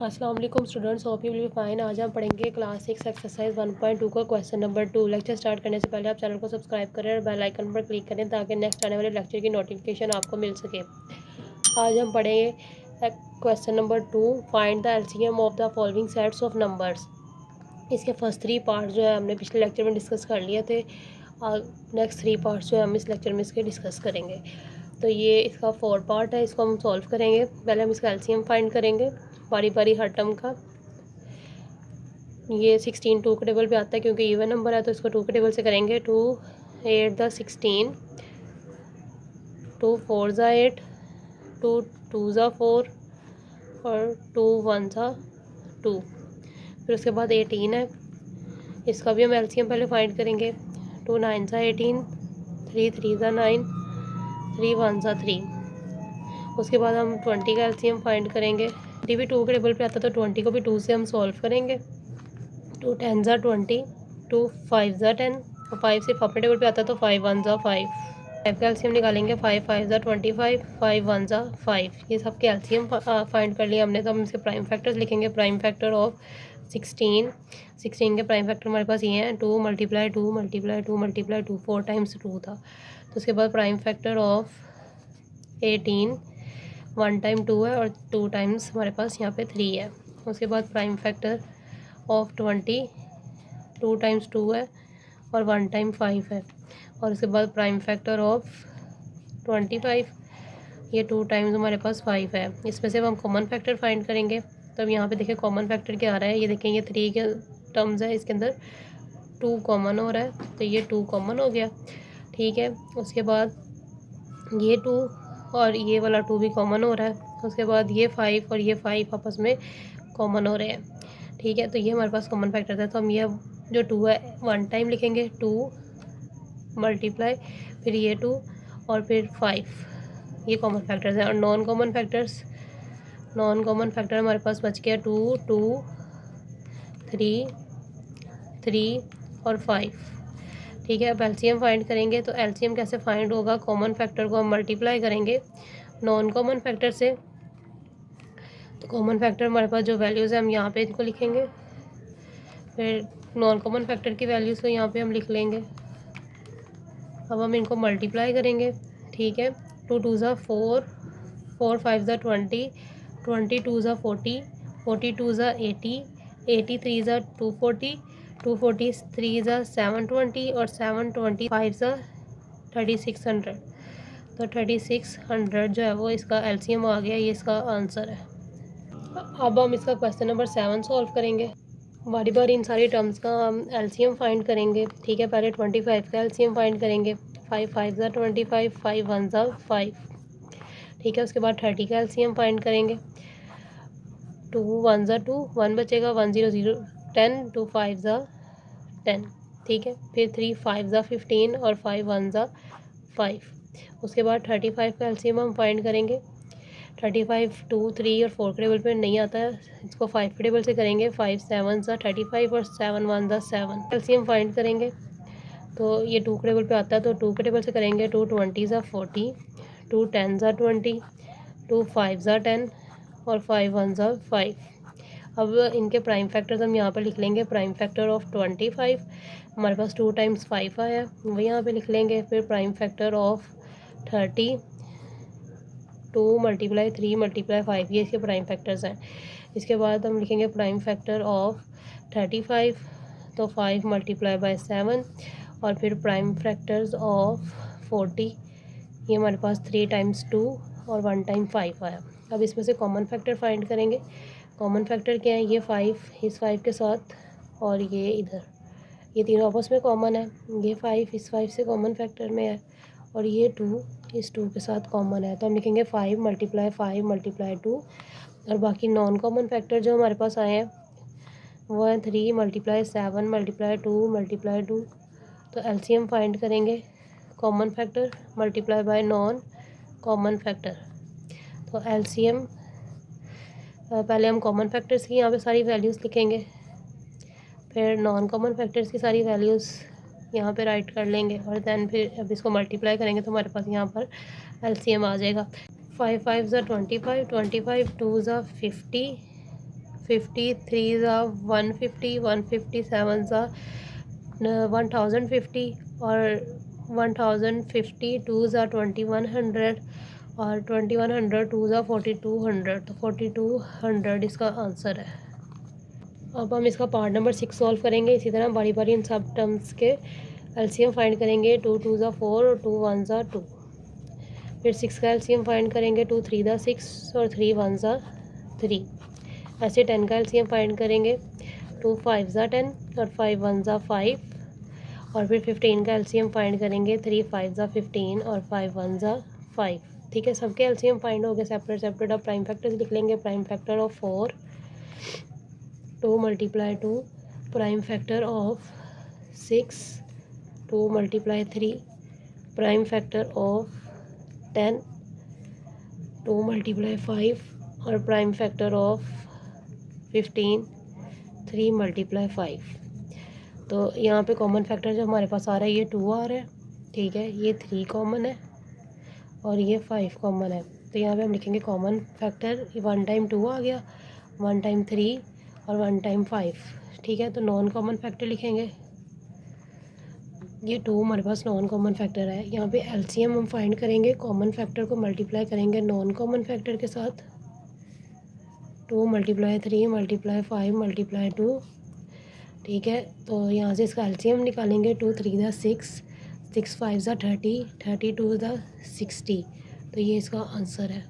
अस्सलाम वालेकुम students, hope you will be fine. आज हम पढ़ेंगे क्लास 6 एक्सरसाइज 1.2 का क्वेश्चन नंबर 2। लेक्चर स्टार्ट करने से पहले आप चैनल को सब्सक्राइब करें और बेल आइकन पर क्लिक करें ताकि नेक्स्ट आने वाले लेक्चर की नोटिफिकेशन आपको मिल सके। आज हम पढ़ेंगे question number 2, find the LCM of the following sets of numbers. इसके फर्स्ट 3 पार्ट जो है हमने पिछले लेक्चर में डिस्कस कर लिए थे। नेक्स्ट 3 पार्ट्स जो है हम इस लेक्चर में इसके डिस्कस करेंगे। तो ये इसका 4 पार्ट है, इसको हम सॉल्व करेंगे। पहले हम इसका एलसीएम फाइंड करेंगे बारी बारी हर टर्म का। ये 16 2 के टेबल पे आता है क्योंकि इवन नंबर है तो इसको 2 के टेबल से करेंगे। 2 8 द 16, 2 4 ज़ा 8, 2 2 ज़ा 4 और 2 1 ज़ा 2। फिर उसके बाद 18 है, इसका भी हम एलसीएम पहले फाइंड करेंगे। 2 9 ज़ा 18, 3 3 ज़ा 9, 3 1 ज़ा 3। उसके बाद हम 20 का एलसीएम फाइंड करेंगे। 20 भी 2 के टेबल पे आता है तो 20 को भी 2 से हम सॉल्व करेंगे। 2 10 ज़ा 20, 2 5 ज़ा 10 और 5 सिर्फ अपने टेबल पे आता है तो 5 1 ज़ा 5। 5 का एलसीएम निकालेंगे। 5 5 ज़ा 25, 5 1 ज़ा 5। ये सब के एलसीएम फाइंड कर लिया हमने, तो हम इसके प्राइम फैक्टर्स लिखेंगे। प्राइम फैक्टर ऑफ 16 के प्राइम फैक्टर हमारे पास ये हैं। 2 मल्टीप्लाई 2 मल्टीप्लाई 2 मल्टीप्लाई 2, 4 टाइम्स 2 था। तो उसके बाद प्राइम फैक्टर ऑफ 18 1 टाइम 2 है और 2 टाइम्स हमारे पास यहाँ पे 3 है। उसके बाद प्राइम फैक्टर ऑफ 20 2 टाइम्स 2 है और 1 टाइम 5 है। और उसके बाद प्राइम फैक्टर ऑफ 25, ये 2 टाइम्स हमारे पास 5 है। इसमें से अब हम कॉमन फैक्टर फाइंड करेंगे। तो अब यहाँ पे देखिए कॉमन फैक्टर क्या आ रहा है, ये देखें ये 3 के टर्म्स है, इसके अंदर 2 कॉमन हो रहा है तो ये 2 कॉमन हो गया। ठीक है, उसके बाद ये 2 और ये वाला 2 भी कॉमन हो रहा है। उसके बाद ये 5 और ये 5 आपस में कॉमन हो रहे हैं। ठीक है, तो ये हमारे पास कॉमन फैक्टर था। तो हम ये जो 2 है 1 टाइम लिखेंगे, 2 मल्टीप्लाई फिर ये 2 और फिर 5, ये कॉमन फैक्टर्स हैं। और नॉन कॉमन फैक्टर हमारे पास बच गया 2 2 3 3 और 5। ठीक है, अब एलसीएम फाइंड करेंगे। तो एलसीएम कैसे फाइंड होगा, कॉमन फैक्टर को हम मल्टीप्लाई करेंगे नॉन कॉमन फैक्टर से। तो कॉमन फैक्टर हमारे पास जो वैल्यूज़ है हम यहाँ पे इनको लिखेंगे, फिर नॉन कॉमन फैक्टर की वैल्यूज़ को यहाँ पे हम लिख लेंगे। अब हम इनको मल्टीप्लाई करेंगे। ठीक है, 2 2 ज़ा 4, 4 5 ज़ा 20, 22 ज़ा 40, 42 ज़ा 80, 83 ज़ा 240, 243 ज़ा 720 और 725 ज़ा 3600। तो 3600 जो है वो इसका एलसीएम आ गया, ये इसका आंसर है। अब हम इसका क्वेश्चन नंबर 7 सॉल्व करेंगे। बारी बारी इन सारी टर्म्स का हम एलसीएम फाइंड करेंगे। ठीक है, पहले 25 का एलसीएम फाइंड करेंगे। 5 5 ज़ा 25, 5 1 ज़ा 5। ठीक है, उसके बाद 30 का एलसीएम फाइंड करेंगे। 2 1 ज़ा 2, 1 बचेगा, 1 0 0 10, 2 5 ज़ा 10। ठीक है, फिर 3 5 ज़ा 15 और 5 1 ज़ा 5। उसके बाद 35 का एलसीएम हम फाइंड करेंगे। 35 2 3 और 4 के टेबल पे नहीं आता है, इसको 5 के टेबल से करेंगे। 5 7 ज़ा 35 और 7 1 ज़ा 7। एलसीएम फाइंड करेंगे तो ये 2 के टेबल पे आता है तो 2 के टेबल से करेंगे। 2 20 ज़ा 40, 2 10 ज़ा 20, 2 5 ज़ा 10 और 5 1 ज़ा 5। अब इनके प्राइम फैक्टर्स हम यहाँ पर लिख लेंगे। प्राइम फैक्टर ऑफ 25 हमारे पास 2 टाइम्स 5 आया, वो यहाँ पे लिख लेंगे। फिर prime factor of 30, 2 multiply 3 multiply 5, ये इसके प्राइम फैक्टर्स हैं। इसके बाद हम लिखेंगे प्राइम फैक्टर ऑफ 35, तो 5 मल्टीप्लाई बाय 7 और फिर प्राइम फैक्टर्स ऑफ 40, ये हमारे पास 3 टाइम्स 2 और 1 टाइम 5 आया। अब इसमें से कॉमन फैक्टर फाइंड करेंगे। कॉमन फैक्टर क्या है, ये 5 इस 5 के साथ और ये इधर, ये तीनों आपस में कॉमन है। ये 5 इस 5 से कॉमन फैक्टर में है और ये 2 इस 2 के साथ कॉमन है। तो हम लिखेंगे 5 मल्टीप्लाई 2 और बाकी नॉन कॉमन फैक्टर जो हमारे पास आए हैं वो है 3 मल्टीप्लाई 7 मल्टीप्लाई 2 मल्टीप्लाई 2। तो एलसीएम फाइंड करेंगे common factor multiply by non common factor. तो एलसीएम पहले हम कॉमन फैक्टर्स की यहाँ पे सारी वैल्यूज़ लिखेंगे, फिर नॉन कॉमन फैक्टर्स की सारी वैल्यूज़ यहाँ पे राइट कर लेंगे और दैन फिर अब इसको मल्टीप्लाई करेंगे तो हमारे पास यहाँ पर एलसीएम आ जाएगा। 5 5 ज़ा 25, 25 2 ज़ा 50 50, 3 ज़ा 150, 150 7 ज़ा 1050 और 1050 2 ज़ा 2100 और 2100 2 ज़ा 4200, तो 4200 इसका आंसर है। अब हम इसका पार्ट नंबर 6 सॉल्व करेंगे। इसी तरह बारी बारी इन सब टर्म्स के एलसीएम फाइंड करेंगे। 2 2 ज़ा 4 और 2 1 ज़ा 2। फिर 6 का एलसीएम फाइंड करेंगे। 2 3 ज़ा 6 और 3 1 ज़ा 3। ऐसे 10 का एलसीएम फाइंड करेंगे। 2 5 ज़ा 10 और 5 1 ज़ा 5। और फिर 15 का एलसीएम फाइंड करेंगे। 3 5 ज़ा 15 और 5 1 ज़ा 5। ठीक है, सबके एलसीएम फाइंड हो गए सेपरेट सेपरेट। अब प्राइम फैक्टर्स लिख लेंगे। Prime factor of 4, 2 multiply 2, prime factor of 6, 2 multiply 3, prime factor of 10, 2 multiply 5 और प्राइम फैक्टर ऑफ 15, 3 मल्टीप्लाई 5। तो यहाँ पे कॉमन फैक्टर जो हमारे पास आ रहा है ये 2 आ रहा है। ठीक है, ये 3 कॉमन है और ये 5 कॉमन है। तो यहाँ पे हम लिखेंगे कॉमन फैक्टर 1 टाइम 2 आ गया, 1 टाइम 3 और 1 टाइम 5। ठीक है, तो नॉन कॉमन फैक्टर लिखेंगे। ये 2 हमारे पास नॉन कॉमन फैक्टर है। यहाँ पे एलसीएम हम फाइंड करेंगे। कॉमन फैक्टर को मल्टीप्लाई करेंगे नॉन कॉमन फैक्टर के साथ। 2 मल्टीप्लाई 3 मल्टीप्लाई 5 मल्टीप्लाई 2। ठीक है, तो यहाँ से इसका एलसीएम निकालेंगे। 2 3 ज़ा 6, 6 5 ज़ा 30, 32 ज़ा 60। तो ये इसका आंसर है।